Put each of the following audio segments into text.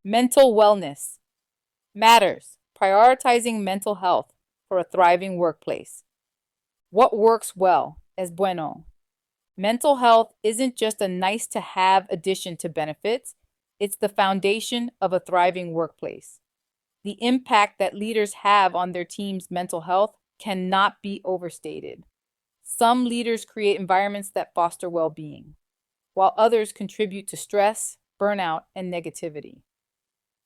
Mental wellness matters. Prioritizing mental health for a thriving workplace. What works well es bueno. Mental health isn't just a nice to have addition to benefits, it's the foundation of a thriving workplace. The impact that leaders have on their team's mental health cannot be overstated. Some leaders create environments that foster well being, while others contribute to stress, burnout, and negativity.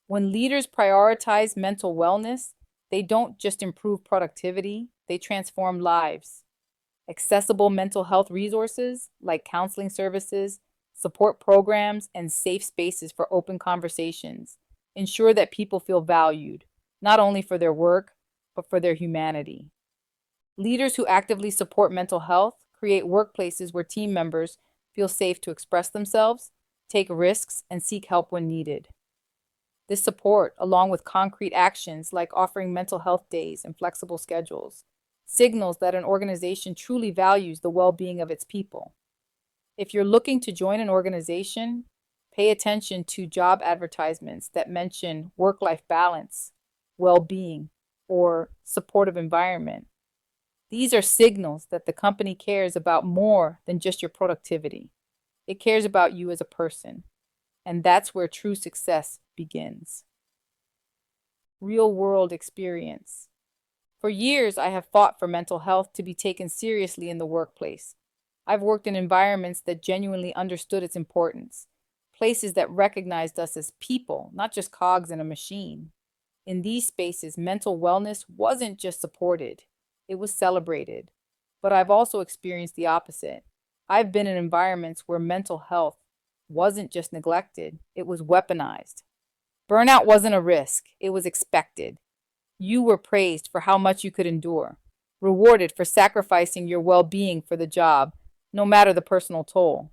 When leaders prioritize mental wellness, they don't just improve productivity, they transform lives. Accessible mental health resources like counseling services, support programs, and safe spaces for open conversations ensure that people feel valued, not only for their work, but for their humanity. Leaders who actively support mental health create workplaces where team members feel safe to express themselves, take risks, and seek help when needed. This support, along with concrete actions like offering mental health days and flexible schedules, signals that an organization truly values the well-being of its people. If you're looking to join an organization, pay attention to job advertisements that mention work-life balance, well-being, or supportive environment. These are signals that the company cares about more than just your productivity. It cares about you as a person, and that's where true success begins. Real-world experience. For years, I have fought for mental health to be taken seriously in the workplace. I've worked in environments that genuinely understood its importance, places that recognized us as people, not just cogs in a machine. In these spaces, mental wellness wasn't just supported, it was celebrated. But I've also experienced the opposite. I've been in environments where mental health wasn't just neglected, it was weaponized. Burnout wasn't a risk, it was expected. You were praised for how much you could endure, rewarded for sacrificing your well-being for the job, no matter the personal toll.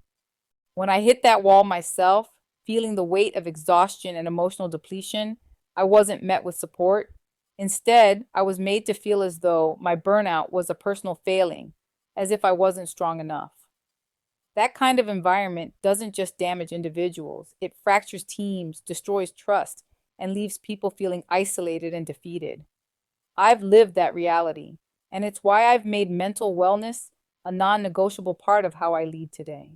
When I hit that wall myself, feeling the weight of exhaustion and emotional depletion, I wasn't met with support. Instead, I was made to feel as though my burnout was a personal failing, as if I wasn't strong enough. That kind of environment doesn't just damage individuals, it fractures teams, destroys trust, and leaves people feeling isolated and defeated. I've lived that reality, and it's why I've made mental wellness a non-negotiable part of how I lead today.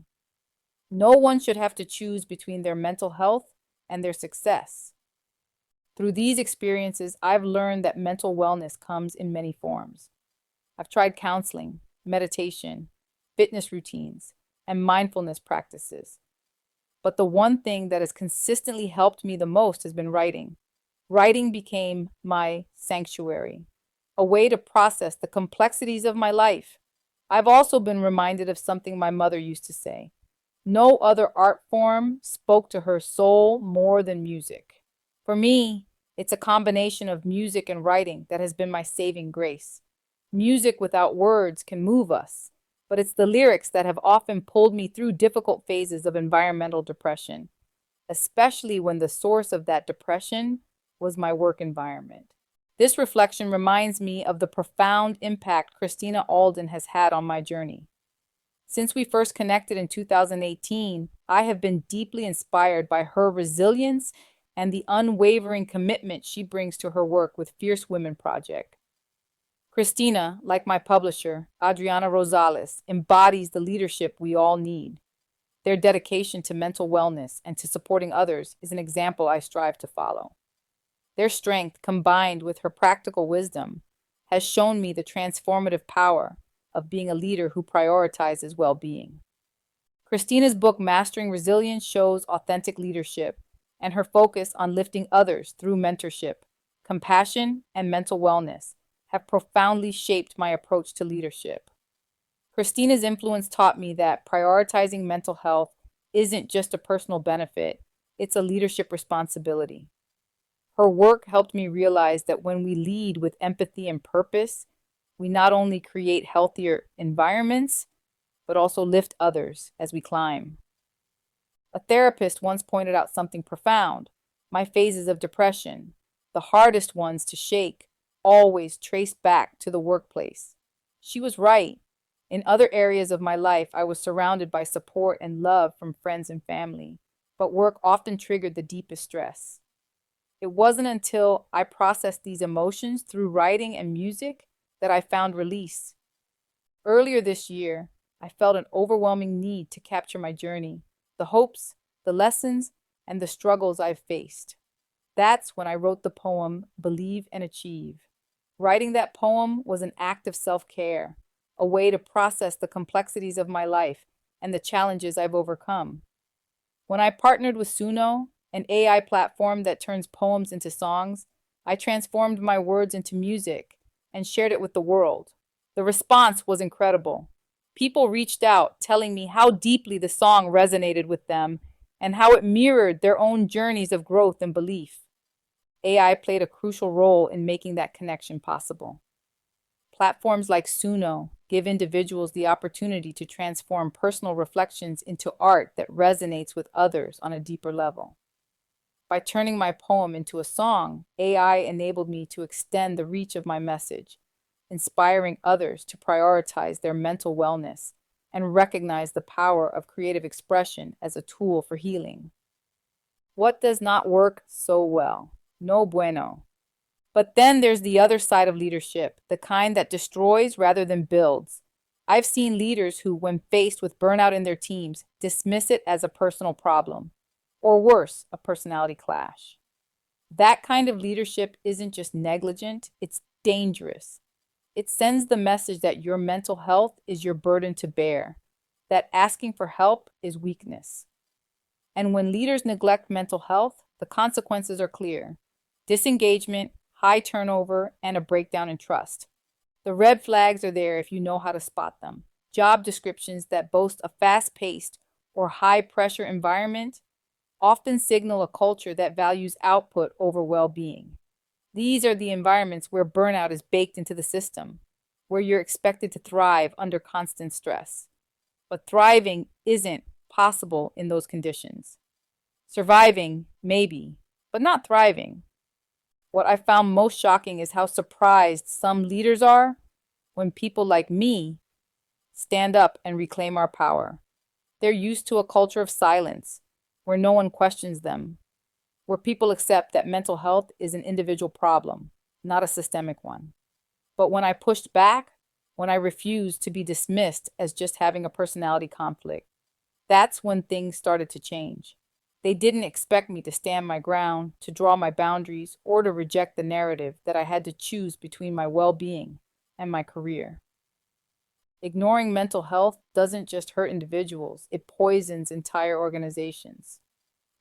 No one should have to choose between their mental health and their success. Through these experiences, I've learned that mental wellness comes in many forms. I've tried counseling, meditation, fitness routines, and mindfulness practices. But the one thing that has consistently helped me the most has been writing. Writing became my sanctuary, a way to process the complexities of my life. I've also been reminded of something my mother used to say. No other art form spoke to her soul more than music. For me, it's a combination of music and writing that has been my saving grace. Music without words can move us, but it's the lyrics that have often pulled me through difficult phases of environmental depression, especially when the source of that depression was my work environment. This reflection reminds me of the profound impact Christina Alden has had on my journey. Since we first connected in 2018, I have been deeply inspired by her resilience and the unwavering commitment she brings to her work with Fierce Women Project. Christina, like my publisher, Adriana Rosales, embodies the leadership we all need. Their dedication to mental wellness and to supporting others is an example I strive to follow. Their strength, combined with her practical wisdom, has shown me the transformative power of being a leader who prioritizes well-being. Christina's book, Mastering Resilience, shows authentic leadership and her focus on lifting others through mentorship, compassion, and mental wellness have profoundly shaped my approach to leadership. Christina's influence taught me that prioritizing mental health isn't just a personal benefit, it's a leadership responsibility. Her work helped me realize that when we lead with empathy and purpose, we not only create healthier environments, but also lift others as we climb. A therapist once pointed out something profound. My phases of depression, the hardest ones to shake, always trace back to the workplace. She was right. In other areas of my life, I was surrounded by support and love from friends and family, but work often triggered the deepest stress. It wasn't until I processed these emotions through writing and music that I found release. Earlier this year, I felt an overwhelming need to capture my journey, the hopes, the lessons, and the struggles I've faced. That's when I wrote the poem Believe and Achieve. Writing that poem was an act of self-care, a way to process the complexities of my life and the challenges I've overcome. When I partnered with Suno, an AI platform that turns poems into songs, I transformed my words into music and shared it with the world. The response was incredible. People reached out telling me how deeply the song resonated with them and how it mirrored their own journeys of growth and belief. AI played a crucial role in making that connection possible. Platforms like Suno give individuals the opportunity to transform personal reflections into art that resonates with others on a deeper level. By turning my poem into a song, AI enabled me to extend the reach of my message, inspiring others to prioritize their mental wellness and recognize the power of creative expression as a tool for healing. What does not work so well? No bueno. But then there's the other side of leadership, the kind that destroys rather than builds. I've seen leaders who, when faced with burnout in their teams, dismiss it as a personal problem, or worse, a personality clash. That kind of leadership isn't just negligent, it's dangerous. It sends the message that your mental health is your burden to bear, that asking for help is weakness. And when leaders neglect mental health, the consequences are clear: disengagement, high turnover, and a breakdown in trust. The red flags are there if you know how to spot them. Job descriptions that boast a fast-paced or high-pressure environment often signal a culture that values output over well-being. These are the environments where burnout is baked into the system, where you're expected to thrive under constant stress. But thriving isn't possible in those conditions. Surviving, maybe, but not thriving. What I found most shocking is how surprised some leaders are when people like me stand up and reclaim our power. They're used to a culture of silence, where no one questions them, where people accept that mental health is an individual problem, not a systemic one. But when I pushed back, when I refused to be dismissed as just having a personality conflict, that's when things started to change. They didn't expect me to stand my ground, to draw my boundaries, or to reject the narrative that I had to choose between my well-being and my career. Ignoring mental health doesn't just hurt individuals, it poisons entire organizations.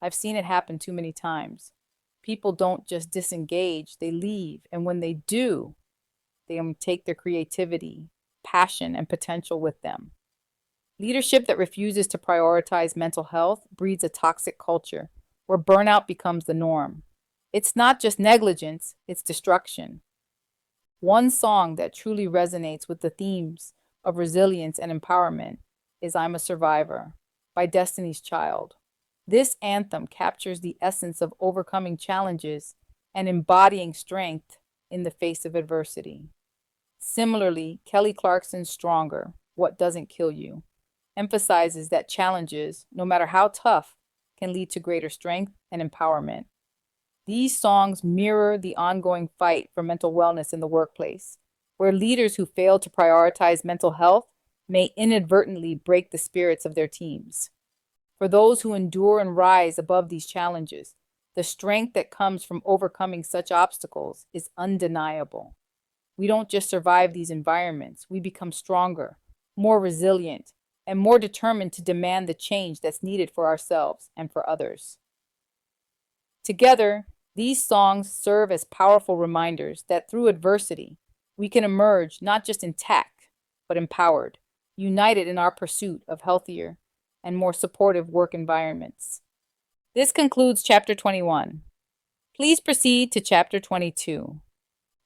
I've seen it happen too many times. People don't just disengage, they leave, and when they do, they take their creativity, passion, and potential with them. Leadership that refuses to prioritize mental health breeds a toxic culture where burnout becomes the norm. It's not just negligence, it's destruction. One song that truly resonates with the themes of resilience and empowerment is I'm a Survivor by Destiny's Child. This anthem captures the essence of overcoming challenges and embodying strength in the face of adversity. Similarly, Kelly Clarkson's Stronger, What Doesn't Kill You, emphasizes that challenges, no matter how tough, can lead to greater strength and empowerment. These songs mirror the ongoing fight for mental wellness in the workplace, where leaders who fail to prioritize mental health may inadvertently break the spirits of their teams. For those who endure and rise above these challenges, the strength that comes from overcoming such obstacles is undeniable. We don't just survive these environments, we become stronger, more resilient, and more determined to demand the change that's needed for ourselves and for others. Together, these songs serve as powerful reminders that through adversity, we can emerge not just intact, but empowered, united in our pursuit of healthier and more supportive work environments. This concludes Chapter 21. Please proceed to Chapter 22.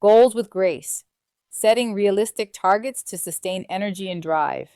Goals with Grace, Setting Realistic Targets to Sustain Energy and Drive.